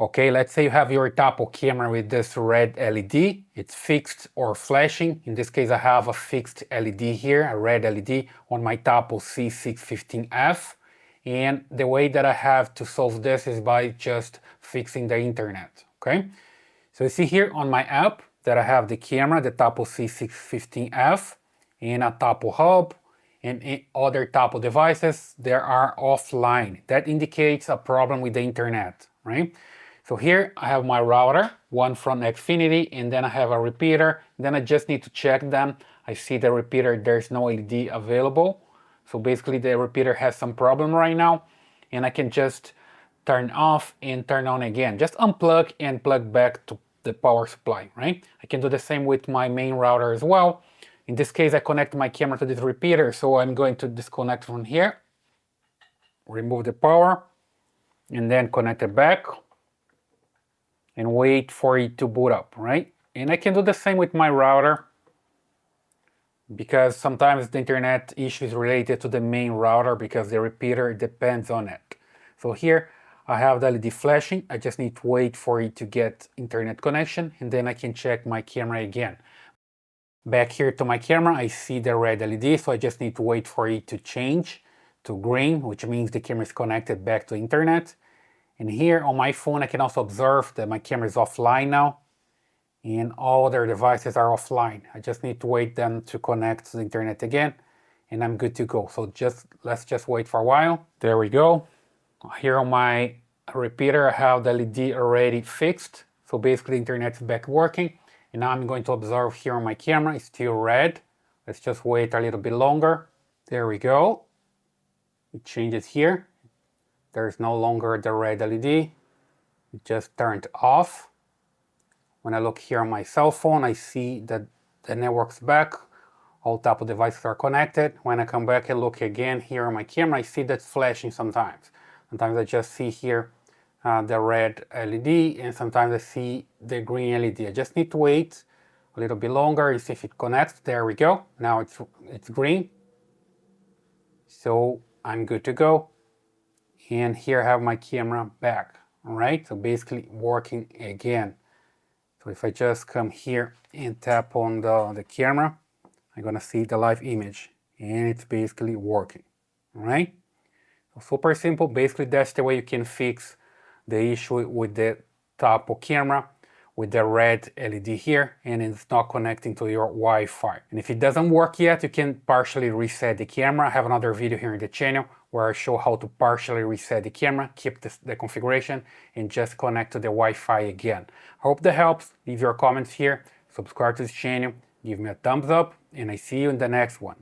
Okay, let's say you have your Tapo camera with this red LED. It's fixed or flashing. In this case, I have a fixed LED here, a red LED on my Tapo C615F. And the way that I have to solve this is by just fixing the internet, okay? So you see here on my app that I have the camera, the Tapo C615F, and a Tapo hub, and other Tapo devices, they are offline. That indicates a problem with the internet, right? So here I have my router, one from Xfinity, and then I have a repeater. Then I just need to check them. I see the repeater, there's no LED available. So basically the repeater has some problem right now, and I can just turn off and turn on again. Just unplug and plug back to the power supply, right? I can do the same with my main router as well. In this case, I connect my camera to this repeater, so I'm going to disconnect from here, remove the power, and then connect it back, and wait for it to boot up, right? And I can do the same with my router, because sometimes the internet issue is related to the main router because the repeater depends on it. So here I have the LED flashing. I just need to wait for it to get internet connection, and then I can check my camera again. Back here to my camera, I see the red LED, so I just need to wait for it to change to green, which means the camera is connected back to internet. And here on my phone, I can also observe that my camera is offline now, and all other devices are offline. I just need to wait them to connect to the internet again, and I'm good to go. So let's just wait for a while. There we go. Here on my repeater, I have the LED already fixed. So basically the internet's back working. And now I'm going to observe here on my camera, it's still red. Let's just wait a little bit longer. There we go. It changes here. There's no longer the red LED. It just turned off. When I look here on my cell phone, I see that the network's back. All Tapo devices are connected. When I come back and look again here on my camera, I see that's flashing sometimes. Sometimes I just see here the red LED, and sometimes I see the green LED. I just need to wait a little bit longer and see if it connects. There we go. Now it's green. So I'm good to go. And here I have my camera back. All right, so basically working again. So if I just come here and tap on the camera, I'm gonna see the live image, and it's basically working. All right, so super simple. Basically, that's the way you can fix the issue with the Tapo camera with the red LED here, and it's not connecting to your Wi-Fi. And if it doesn't work yet, you can partially reset the camera. I have another video here in the channel where I show how to partially reset the camera, keep the configuration, and just connect to the Wi-Fi again. Hope that helps. Leave your comments here, subscribe to this channel, give me a thumbs up, and I see you in the next one.